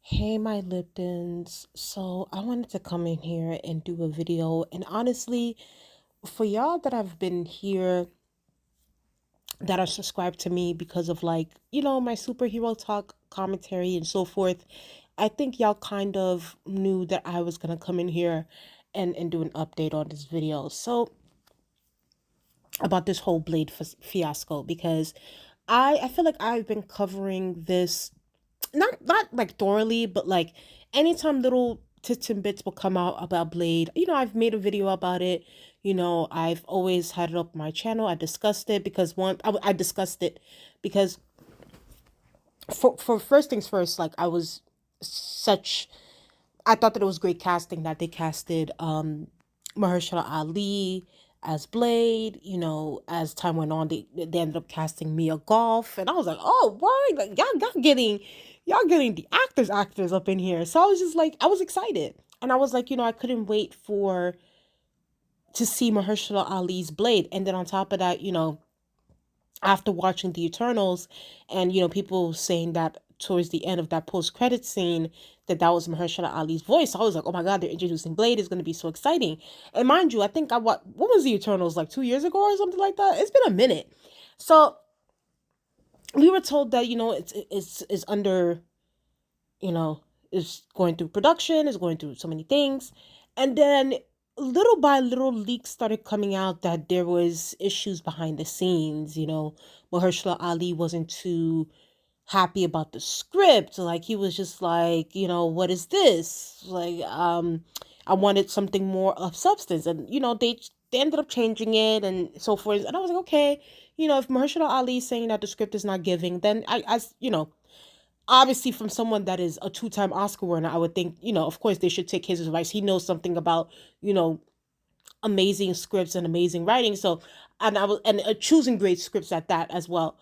Hey, my Liptons. So I wanted to come in here and do a video. And honestly, for y'all that have been here that are subscribed to me because of my superhero talk commentary and so forth, I think y'all kind of knew that I was gonna come in here and do an update on this video. So about this whole Blade fiasco because I feel like I've been covering this not like thoroughly, but like anytime little tits and bits will come out about Blade, I've made a video about it. I've always had it up on my channel. I discussed it because I discussed it because for first things first, like such I thought that it was great casting that they casted Mahershala Ali as Blade. As time went on, they ended up casting Mia Goth, and I was like, oh, word, like y'all getting the actors up in here. So I was just like, I was excited, and I was like, I couldn't wait for to see Mahershala Ali's Blade, and then on top of that, after watching the Eternals, and people saying that towards the end of that post credit scene that was Mahershala Ali's voice, I was like, oh my god, they're introducing Blade. It's going to be so exciting. And mind you, I think what was the Eternals, like 2 years ago or something like that. It's been a minute. So we were told that it's under, you know is going through production, is going through so many things, and then little by little leaks started coming out that there was issues behind the scenes. Mahershala Ali wasn't too happy about the script. Like, he was just like, what is this? Like, I wanted something more of substance, and they ended up changing it and so forth. And I was like, okay, if Mahershala Ali is saying that the script is not giving, then obviously from someone that is a two-time Oscar winner, I would think, of course they should take his advice. He knows something about, amazing scripts and amazing writing. So, and I was and choosing great scripts at that as well.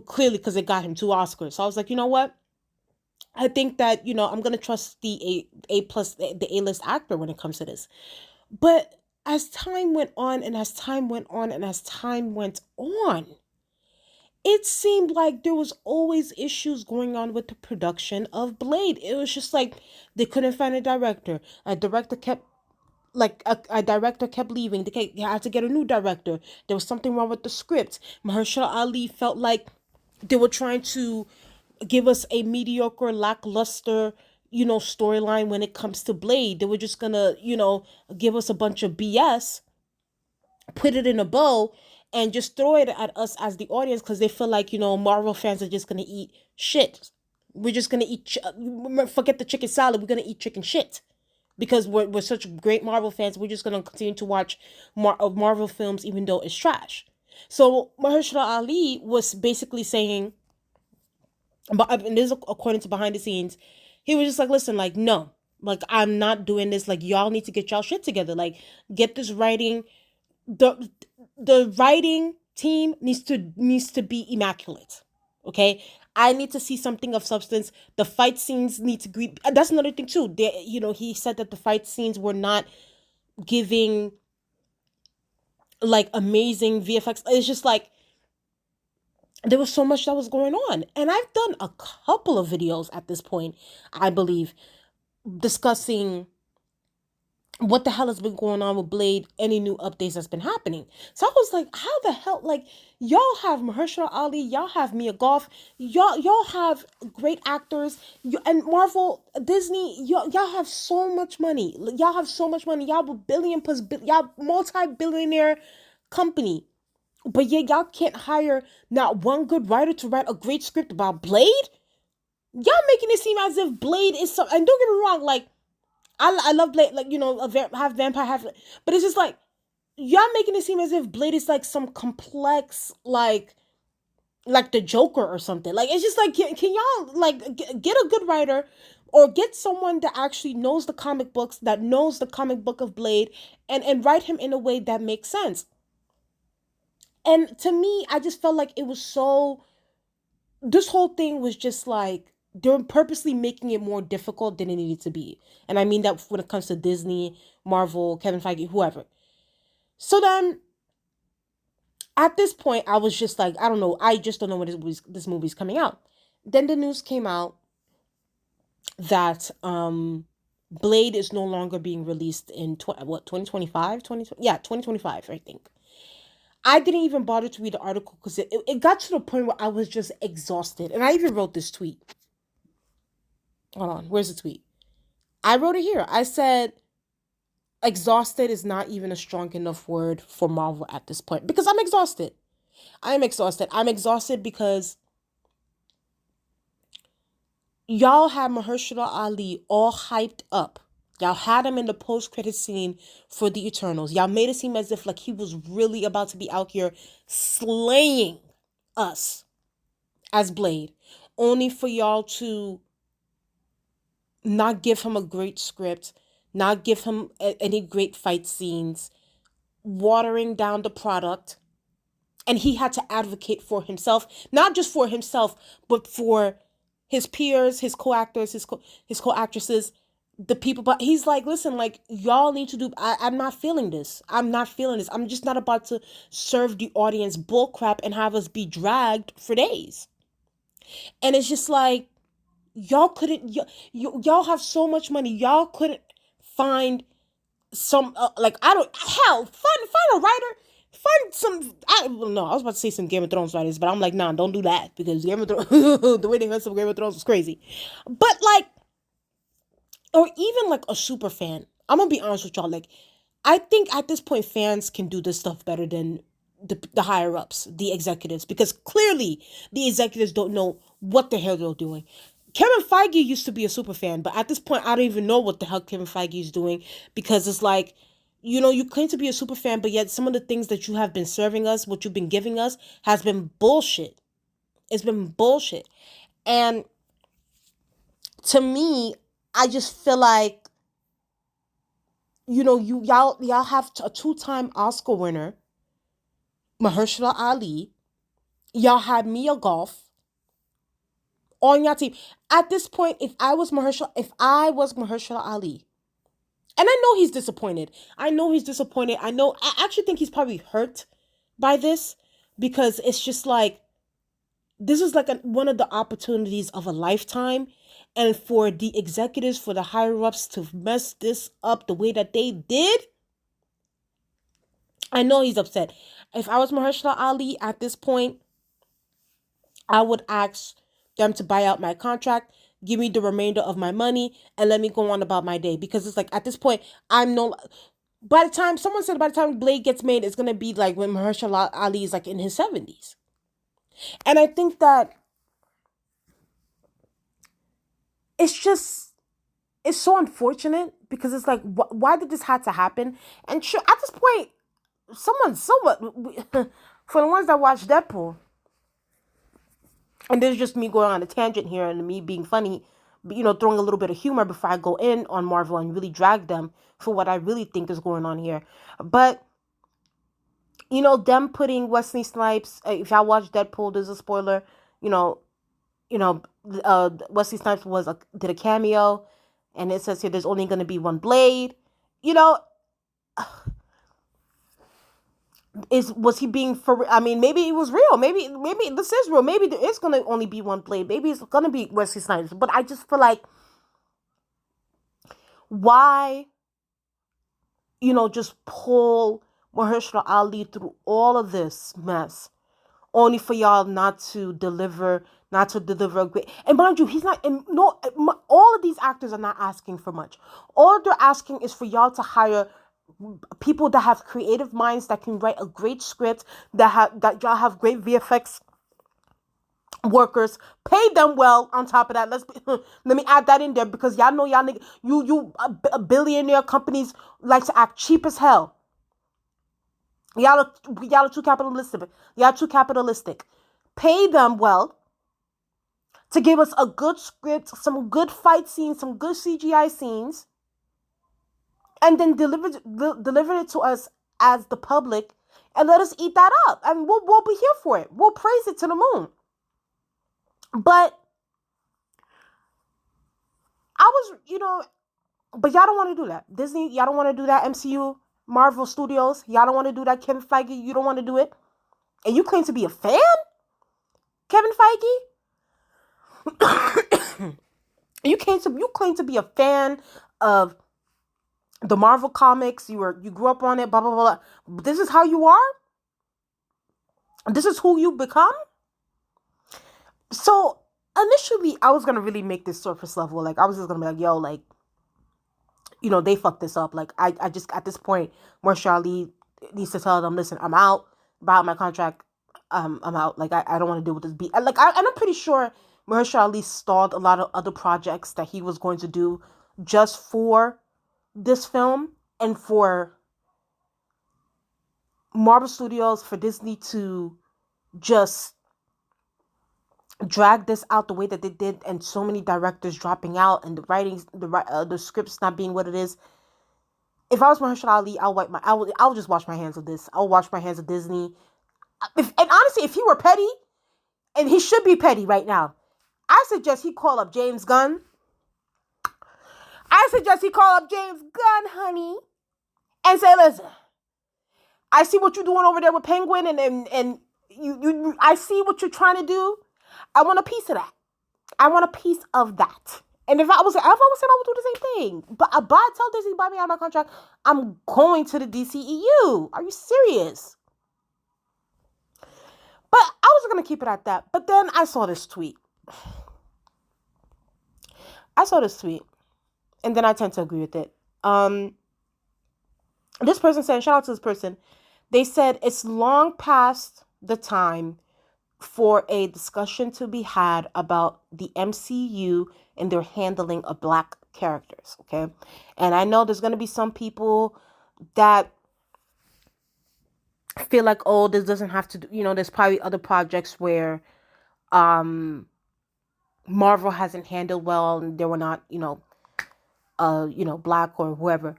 Clearly, because it got him two Oscars. So I was like, you know what? I think that I'm gonna trust the A plus, the A list actor when it comes to this. But as time went on, and as time went on, and as time went on, it seemed like there was always issues going on with the production of Blade. It was just like they couldn't find a director. A director kept leaving. They had to get a new director. There was something wrong with the script. Mahershala Ali felt like they were trying to give us a mediocre, lackluster, storyline when it comes to Blade. They were just gonna, give us a bunch of BS, put it in a bow, and just throw it at us as the audience because they feel like, Marvel fans are just gonna eat shit. We're just gonna eat, forget the chicken salad, we're gonna eat chicken shit. Because we're such great Marvel fans, we're just gonna continue to watch Marvel films even though it's trash. So Mahershala Ali was basically saying, but and this is according to behind the scenes, he was just like, listen, like, no, like, I'm not doing this. Like, y'all need to get y'all shit together. Like, get this writing. The writing team needs to be immaculate. Okay, I need to see something of substance. The fight scenes need to be. That's another thing too. He said that the fight scenes were not giving like amazing VFX. It's just like there was so much that was going on, and I've done a couple of videos at this point, I believe, discussing what the hell has been going on with Blade, any new updates that's been happening. So I was like, how the hell, like, y'all have Mahershala Ali, y'all have Mia Goth, y'all have great actors, and Marvel, Disney, y'all have so much money. Y'all have so much money. Y'all have a billion plus, y'all multi-billionaire company. But yeah, y'all can't hire not one good writer to write a great script about Blade? Y'all making it seem as if Blade is some, and don't get me wrong, like, I love Blade, like, half vampire, half, but it's just like, y'all making it seem as if Blade is like some complex, like the Joker or something. Like, it's just like, can y'all like get a good writer, or get someone that actually knows the comic books, that knows the comic book of Blade, and write him in a way that makes sense. And to me, I just felt like it was so, this whole thing was just like they're purposely making it more difficult than it needed to be. And I mean that when it comes to Disney, Marvel, Kevin Feige, whoever. So then at this point, I was just like, I don't know. I just don't know when this movie's coming out. Then the news came out that Blade is no longer being released in 2025, 2025, I think. I didn't even bother to read the article because it got to the point where I was just exhausted. And I even wrote this tweet. Hold on, where's the tweet? I wrote it here. I said, exhausted is not even a strong enough word for Marvel at this point because I'm exhausted. I am exhausted. I'm exhausted because y'all had Mahershala Ali all hyped up. Y'all had him in the post-credit scene for the Eternals. Y'all made it seem as if like he was really about to be out here slaying us as Blade, only for y'all to not give him a great script, not give him any great fight scenes, watering down the product. And he had to advocate for himself, not just for himself, but for his peers, his co-actors, his co-actresses, the people. But he's like, listen, like, y'all need to do, I'm not feeling this. I'm not feeling this. I'm just not about to serve the audience bullcrap and have us be dragged for days. And it's just like, y'all couldn't, y'all have so much money. Y'all couldn't find some, like, I don't, hell, find a writer. Find some, I don't know, I was about to say some Game of Thrones writers, but I'm like, nah, don't do that, because Game of Thrones, the way they had some Game of Thrones was crazy. But like, or even like a super fan. I'm gonna be honest with y'all, like, I think at this point fans can do this stuff better than the higher ups, the executives, because clearly the executives don't know what the hell they're doing. Kevin Feige used to be a super fan, but at this point I don't even know what the hell Kevin Feige is doing, because it's like, you know, you claim to be a super fan, but yet some of the things that you have been serving us, what you've been giving us, has been bullshit. It's been bullshit. And to me, I just feel like, you know, y'all have a two-time Oscar winner, Mahershala Ali. Y'all had Mia Goth on your team. At this point, if I was Mahershala Ali, and I know he's disappointed. I actually think he's probably hurt by this, because it's just like, this is like one of the opportunities of a lifetime. And for the executives, for the higher ups to mess this up the way that they did, I know he's upset. If I was Mahershala Ali at this point, I would ask them to buy out my contract, give me the remainder of my money, and let me go on about my day. Because it's like, at this point, I'm no. By the time someone said, by the time Blade gets made, it's gonna be like when Mahershala Ali is like in his 70s. And I think that it's just, it's so unfortunate, because it's like, why did this have to happen? And sure, at this point, someone, for the ones that watch Deadpool, and this is just me going on a tangent here and me being funny, but, you know, throwing a little bit of humor before I go in on Marvel and really drag them for what I really think is going on here. But, you know, them putting Wesley Snipes, if y'all watch Deadpool, there's a spoiler, you know, Wesley Snipes did a cameo, and it says here there's only going to be one Blade. You know, was he being for? I mean, maybe it was real. Maybe this is real. Maybe there is going to only be one Blade. Maybe it's going to be Wesley Snipes. But I just feel like, why, you know, just pull Mahershala Ali through all of this mess, only for y'all not to deliver a great. And mind you, he's not. And no, all of these actors are not asking for much. All they're asking is for y'all to hire people that have creative minds, that can write a great script, that y'all have great VFX workers, pay them well. On top of that, let me add that in there, because y'all know a billionaire companies like to act cheap as hell. Y'all are too capitalistic. Y'all too capitalistic. Pay them well to give us a good script, some good fight scenes, some good CGI scenes, and then deliver it to us as the public, and let us eat that up. I mean, we'll be here for it. We'll praise it to the moon. But but y'all don't want to do that. Disney, y'all don't want to do that. MCU, Marvel Studios, y'all don't want to do that. Kevin Feige, you don't want to do it. And you claim to be a fan? Kevin Feige? You claim to be a fan of the Marvel comics. You grew up on it. Blah blah blah. This is how you are. This is who you become. So initially, I was gonna really make this surface level. Like I was just gonna be like, yo, like they fucked this up. Like I just at this point, Mahershala Ali needs to tell them, listen, I'm out. About my contract. I'm out. Like I don't want to deal with this beat. And I'm pretty sure Mahershala Ali stalled a lot of other projects that he was going to do just for this film and for Marvel Studios, for Disney to just drag this out the way that they did, and so many directors dropping out and the writings, the scripts not being what it is. If I was Mahershala Ali, I'll just wash my hands of this. I'll wash my hands of Disney. And honestly, if he were petty, and he should be petty right now, I suggest he call up James Gunn. Honey, and say, listen, I see what you're doing over there with Penguin, and you I see what you're trying to do. I want a piece of that. I want a piece of that. And if I was saying I would do the same thing. But I tell Disney, buy me out of my contract, I'm going to the DCEU. Are you serious? But I was going to keep it at that. But then I saw this tweet. And then I tend to agree with it. This person said, shout out to this person. They said it's long past the time for a discussion to be had about the MCU and their handling of Black characters, okay? And I know there's going to be some people that feel like, oh, this doesn't have to do, there's probably other projects where Marvel hasn't handled well and they were not, Black or whoever.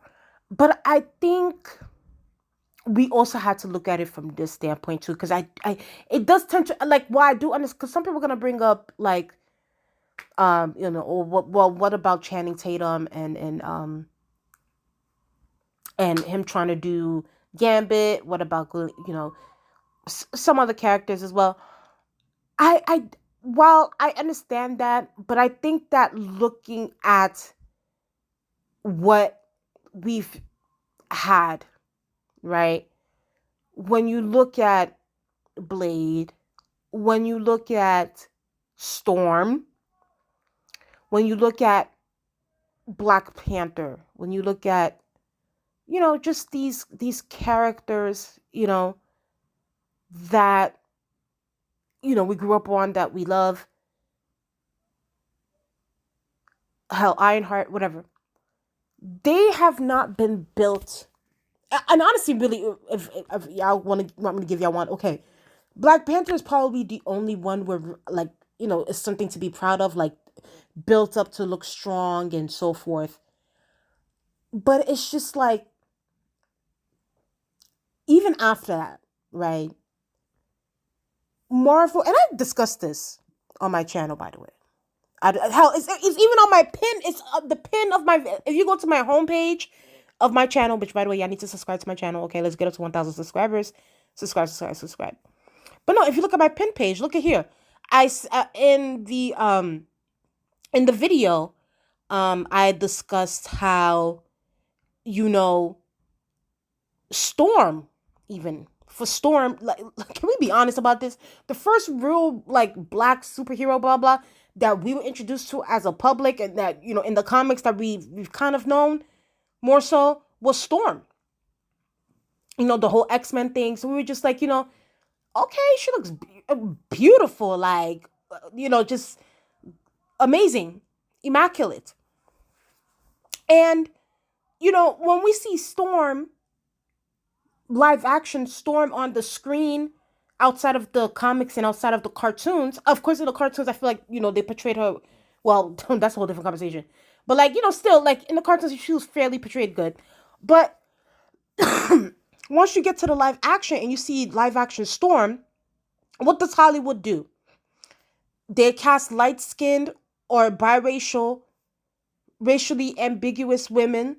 But I think we also had to look at it from this standpoint too, because it does tend to, like, why I do understand, because some people are gonna bring up like, what about Channing Tatum and him trying to do Gambit? What about some other characters as well? While I understand that, but I think that looking at what we've had, right? When you look at Blade, when you look at Storm, when you look at Black Panther, when you look at, just these characters, that, we grew up on, that we love, hell, Ironheart, whatever, they have not been built. And honestly, really, if y'all want me to give y'all one, okay, Black Panther is probably the only one where, like, it's something to be proud of, like, built up to look strong and so forth. But it's just like, even after that, right? Marvel, and I discussed this on my channel, by the way. Hell, it's even on my pin. It's the pin of my. If you go to my homepage of my channel, which, by the way, y'all need to subscribe to my channel. Okay, let's get up to 1,000 subscribers. Subscribe. But no, if you look at my pin page, look at here. In the video, I discussed how, Storm, even for Storm, like, can we be honest about this? The first real, like, Black superhero, blah blah, that we were introduced to as a public, and that, in the comics that we've kind of known more so, was Storm. The whole X-Men thing. So we were just like, okay, she looks beautiful, like, just amazing, immaculate. And, when we see Storm, live action Storm on the screen, outside of the comics and outside of the cartoons, of course, in the cartoons, I feel like, they portrayed her, well, that's a whole different conversation. But, like, still, like, in the cartoons, she was fairly portrayed good. But once you get to the live action and you see live action Storm, what does Hollywood do? They cast light-skinned or biracial, racially ambiguous women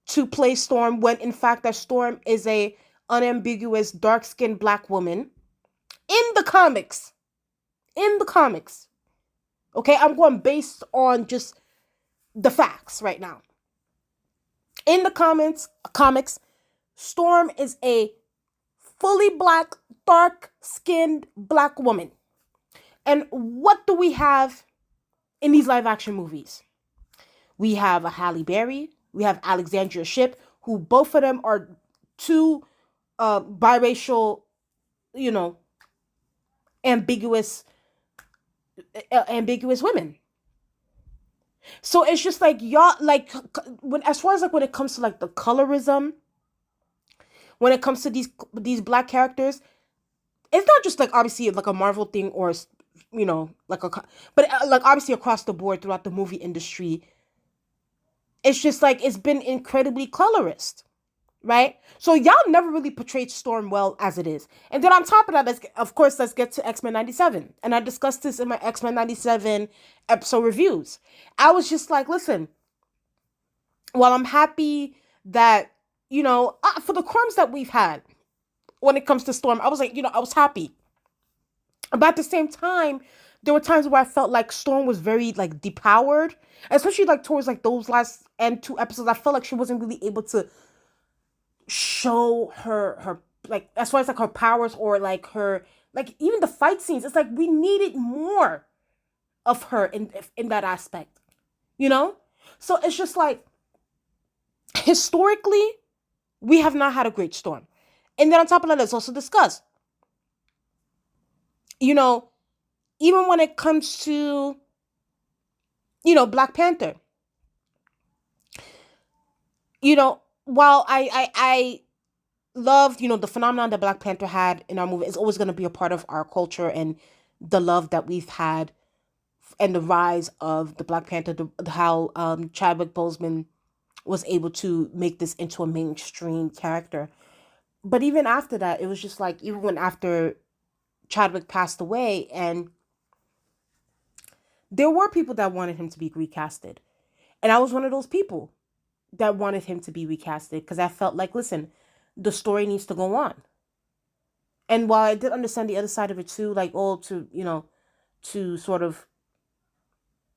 to play Storm, when in fact that Storm is a unambiguous dark-skinned Black woman in the comics. Okay, I'm going based on just the facts right now. In the comics, Storm is a fully black, dark-skinned black woman. And what do we have in these live action movies? We have a Halle Berry, we have Alexandria Shipp, who both of them are two biracial, you know, ambiguous ambiguous women. So it's just like y'all like when as far as like when it comes to like the colorism, when it comes to these black characters, it's not just like obviously like a Marvel thing or like but like obviously across the board throughout the movie industry, it's just like it's been incredibly colorist, right? So y'all never really portrayed Storm well as it is. And then on top of that, let's get to X-Men 97. And I discussed this in my X-Men 97 episode reviews. I was just like, listen, while I'm happy that, for the crumbs that we've had when it comes to Storm, I was like, I was happy. But at the same time, there were times where I felt like Storm was very like depowered, especially like towards like those last end two episodes. I felt like she wasn't really able to show her like as far as like her powers or like her like even the fight scenes. It's like we needed more of her in that aspect, So it's just like historically we have not had a great Storm, and then on top of that, let's also discuss, even when it comes to Black Panther, while I loved, the phenomenon that Black Panther had in our movie is always going to be a part of our culture and the love that we've had and the rise of the Black Panther, how Chadwick Boseman was able to make this into a mainstream character. But even after that, it was just like, even when after Chadwick passed away, and there were people that wanted him to be recasted. And I was one of those people that wanted him to be recasted because I felt like, listen, the story needs to go on. And while I did understand the other side of it too, like, to sort of,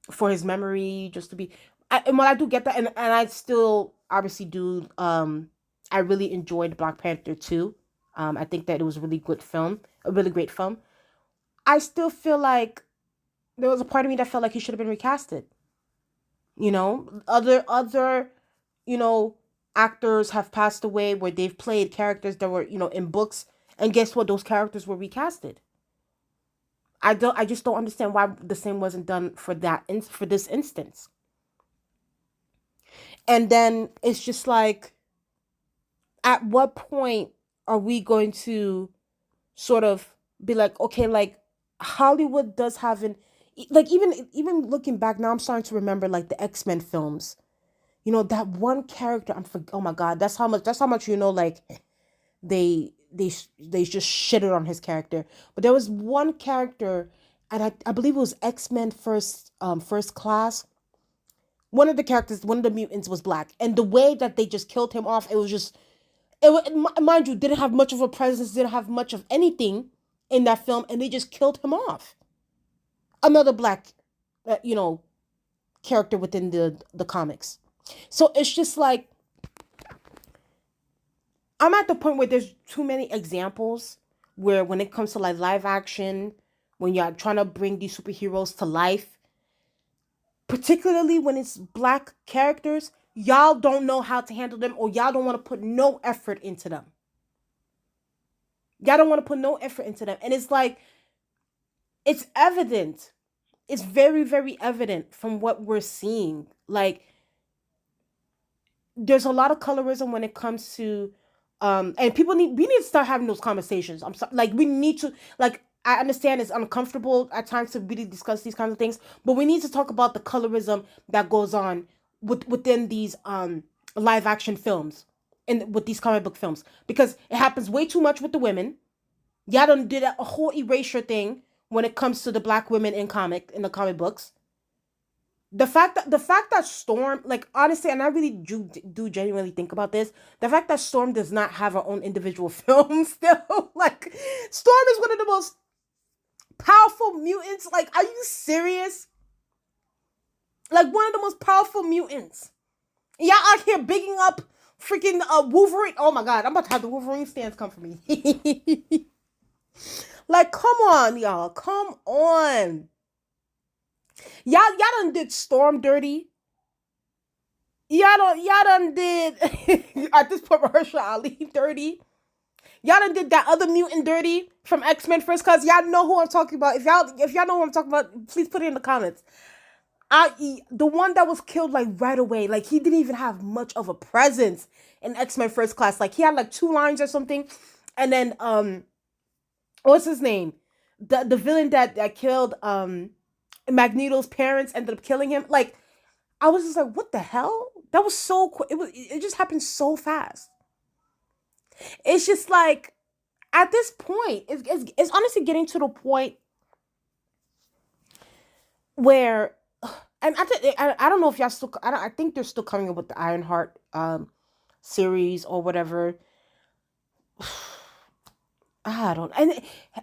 for his memory, just to be, and while I do get that, and I still obviously do, I really enjoyed Black Panther 2. I think that it was a really good film, a really great film. I still feel like there was a part of me that felt like he should have been recasted. Other, actors have passed away where they've played characters that were, in books, and guess what? Those characters were recasted. I just don't understand why the same wasn't done for this instance. And then it's just like, at what point are we going to sort of be like, okay, like Hollywood does have like even looking back now, I'm starting to remember like the X-Men films. That one character, oh my God, that's how much like they just shitted on his character. But there was one character, and I believe it was X-Men first class. One of the characters, one of the mutants was black, and the way that they just killed him off, it was just, mind you, didn't have much of a presence, didn't have much of anything in that film, and they just killed him off. Another black, character within the comics. So it's just like, I'm at the point where there's too many examples where when it comes to like live action, when you're trying to bring these superheroes to life, particularly when it's black characters, y'all don't know how to handle them, or y'all don't want to put no effort into them. Y'all don't want to put no effort into them. And it's like, it's evident. It's very, very evident from what we're seeing. Like, there's a lot of colorism when it comes to, and we need to start having those conversations. I'm sorry, like, we need to, like, I understand it's uncomfortable at times to really discuss these kinds of things, but we need to talk about the colorism that goes on within these live action films and with these comic book films, because it happens way too much with the women. Y'all done did a whole erasure thing when it comes to the black women in the comic books. The fact that Storm, like, honestly, and I really do genuinely think about this, the fact that Storm does not have her own individual film still, like, Storm is one of the most powerful mutants. Like, are you serious? Like one of the most powerful mutants. Y'all out here bigging up freaking Wolverine. Oh my god, I'm about to have the Wolverine stands come for me. Like, come on, y'all. Come on. Y'all done did Storm dirty. Y'all done did at this point Mahershala Ali dirty. Y'all done did that other mutant dirty from X-Men First Class. Y'all know who I'm talking about. If y'all know who I'm talking about, please put it in the comments. The one that was killed like right away. Like he didn't even have much of a presence in X-Men First Class. Like he had like 2 lines or something. And then what's his name? The villain that killed Magneto's parents ended up killing him. Like I was just like, what the hell? That was so quick. It just happened so fast. It's just like at this point, it's honestly getting to the point where, and I don't know if y'all still, I think they're still coming up with the Ironheart series or whatever. I don't,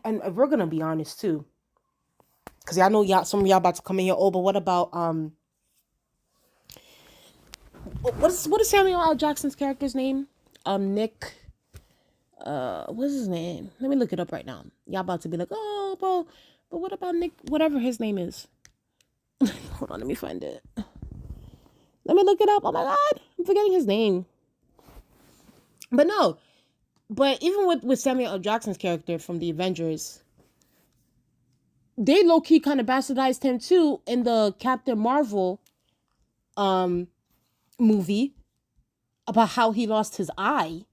and we're gonna be honest too, because y'all know some of y'all about to come in here. Oh, but what about what is Samuel L. Jackson's character's name? Nick. What's his name? Let me look it up right now. Y'all about to be like, oh, but what about Nick? Whatever his name is. Hold on, let me find it. Let me look it up. Oh my god, I'm forgetting his name. But no, but even with Samuel L. Jackson's character from the Avengers, they low key kind of bastardized him too in the Captain Marvel movie about how he lost his eye.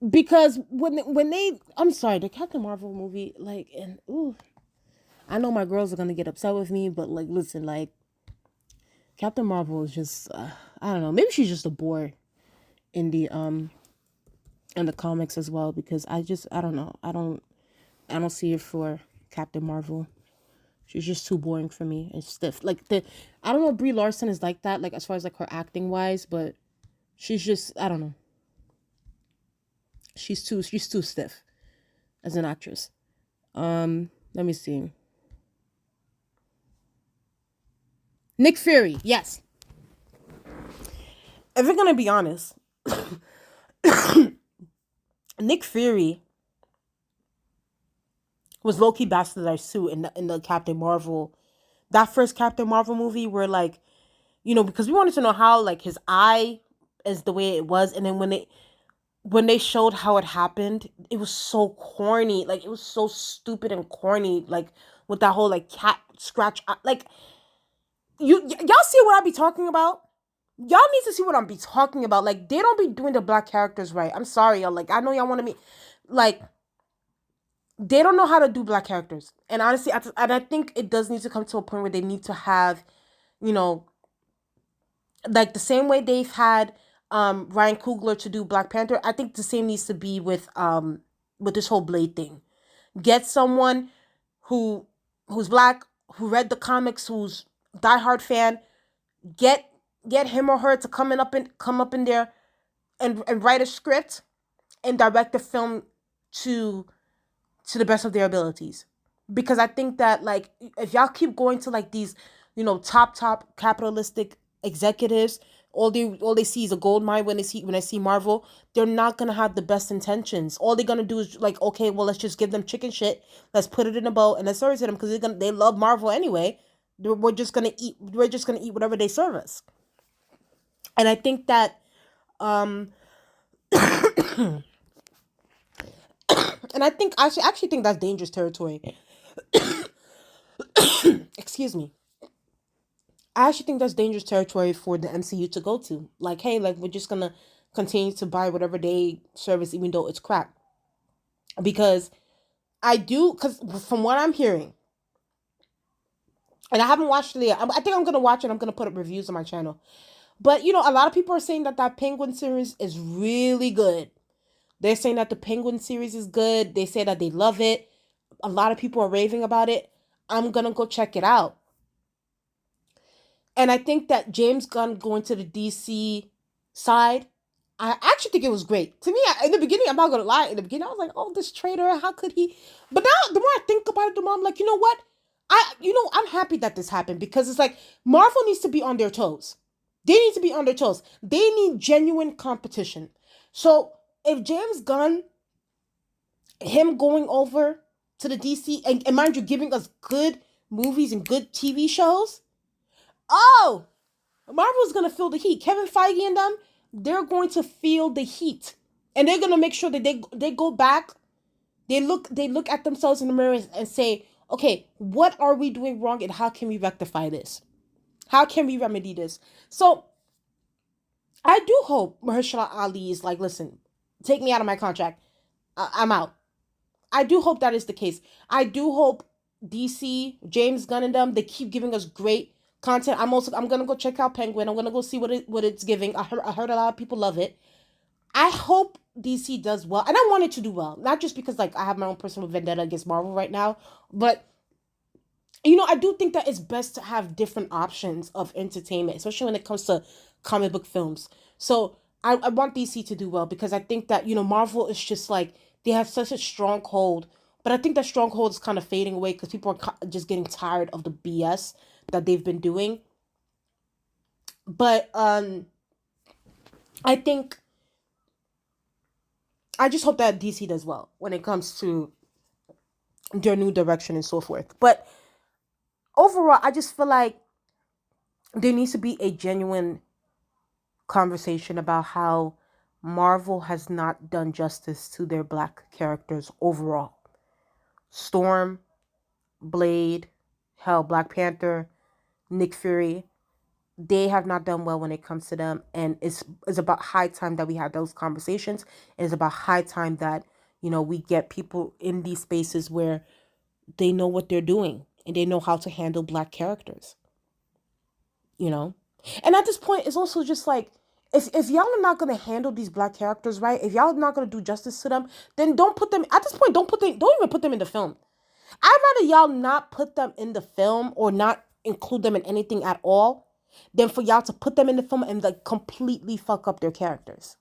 Because when they, I'm sorry, the Captain Marvel movie, like, and ooh, I know my girls are gonna get upset with me, but like, listen, like, Captain Marvel is just, I don't know, maybe she's just a bore in the comics as well, because I don't know, I don't see it for Captain Marvel. She's just too boring for me. It's stiff. Like I don't know if Brie Larson is like that, like as far as like her acting wise, but she's just, I don't know. She's too stiff as an actress. Let me see. Nick Fury, yes. If we're gonna be honest, Nick Fury was low-key bastardized too in the Captain Marvel, that first Captain Marvel movie, where like, you know, because we wanted to know how like his eye is the way it was, and then when they showed how it happened, it was so corny. Like, it was so stupid and corny. Like, with that whole, like, cat scratch. Like, y'all see what I be talking about? Y'all need to see what I'm be talking about. Like, they don't be doing the black characters right. I'm sorry, y'all. Like, I know y'all want to be... Like, they don't know how to do black characters. And honestly, I think it does need to come to a point where they need to have, you know... Like, the same way they've had... Ryan Coogler to do Black Panther. I think the same needs to be with this whole Blade thing. Get someone who's black, who read the comics, who's diehard fan. Get him or her to come up in there and write a script and direct the film to the best of their abilities. Because I think that, like, if y'all keep going to like these, you know, top capitalistic executives, all they see is a gold mine when they see Marvel. They're not gonna have the best intentions. All they're gonna do is like, okay, well, let's just give them chicken shit. Let's put it in a bowl and let's serve it to them because they love Marvel anyway. We're just gonna eat whatever they serve us. And I think that and I actually think that's dangerous territory. Excuse me. I actually think that's dangerous territory for the MCU to go to. Like, hey, like, we're just gonna continue to buy whatever they service, even though it's crap. Because from what I'm hearing, and I haven't watched it yet. I think I'm gonna watch it. I'm gonna put up reviews on my channel. But you know, a lot of people are saying that Penguin series is really good. They're saying that the Penguin series is good. They say that they love it. A lot of people are raving about it. I'm gonna go check it out. And I think that James Gunn going to the DC side, I actually think it was great. To me, in the beginning, I'm not going to lie, in the beginning, I was like, oh, this traitor, how could he? But now, the more I think about it, the more I'm like, you know what? I'm happy that this happened because it's like Marvel needs to be on their toes. They need to be on their toes. They need genuine competition. So if James Gunn, him going over to the DC, and mind you, giving us good movies and good TV shows, oh, Marvel's gonna feel the heat. Kevin Feige and them, they're going to feel the heat, and they're gonna make sure that they go back. They look at themselves in the mirror and say, okay, what are we doing wrong, and how can we rectify this? How can we remedy this? So I do hope Mahershala Ali is like, listen, take me out of my contract. I'm out. I do hope that is the case. I do hope DC, James Gunn and them, they keep giving us great content. I'm gonna go check out Penguin. I'm gonna go see what it's giving. I heard a lot of people love it. I hope DC does well, and I want it to do well. Not just because like I have my own personal vendetta against Marvel right now, but I do think that it's best to have different options of entertainment, especially when it comes to comic book films. So I want DC to do well because I think that, Marvel is just like, they have such a strong hold. But I think that stronghold is kind of fading away because people are just getting tired of the BS that they've been doing. But I think, I just hope that DC does well when it comes to their new direction and so forth. But overall, I just feel like there needs to be a genuine conversation about how Marvel has not done justice to their black characters overall. Storm, Blade, hell, Black Panther, Nick Fury, they have not done well when it comes to them. And it's about high time that we have those conversations. It's about high time that, we get people in these spaces where they know what they're doing and they know how to handle black characters. And at this point, it's also just like, if y'all are not gonna handle these black characters right, if y'all are not gonna do justice to them, then don't put them, at this point, don't even put them in the film. I'd rather y'all not put them in the film or not include them in anything at all than for y'all to put them in the film and like completely fuck up their characters.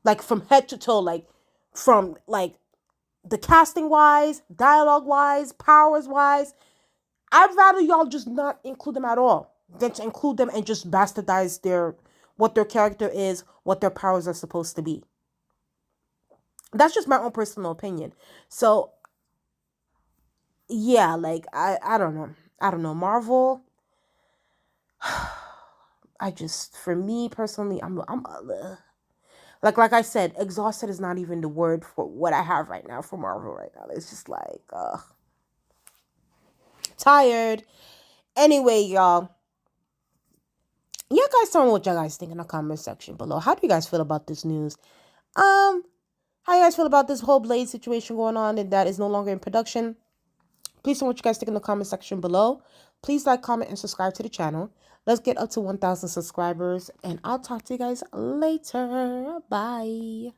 Like from head to toe, like from like the casting wise, dialogue wise, powers wise. I'd rather y'all just not include them at all than to include them and just bastardize what their character is, what their powers are supposed to be. That's just my own personal opinion. So yeah, like I don't know. I don't know. Marvel, for me personally, I'm like I said, exhausted is not even the word for what I have right now for Marvel right now. It's just like tired. Anyway, y'all. Yeah, guys, tell me what y'all guys think in the comment section below. How do you guys feel about this news? How you guys feel about this whole Blade situation going on and that is no longer in production? Please tell me what you guys think in the comment section below. Please like, comment, and subscribe to the channel. Let's get up to 1,000 subscribers, and I'll talk to you guys later. Bye.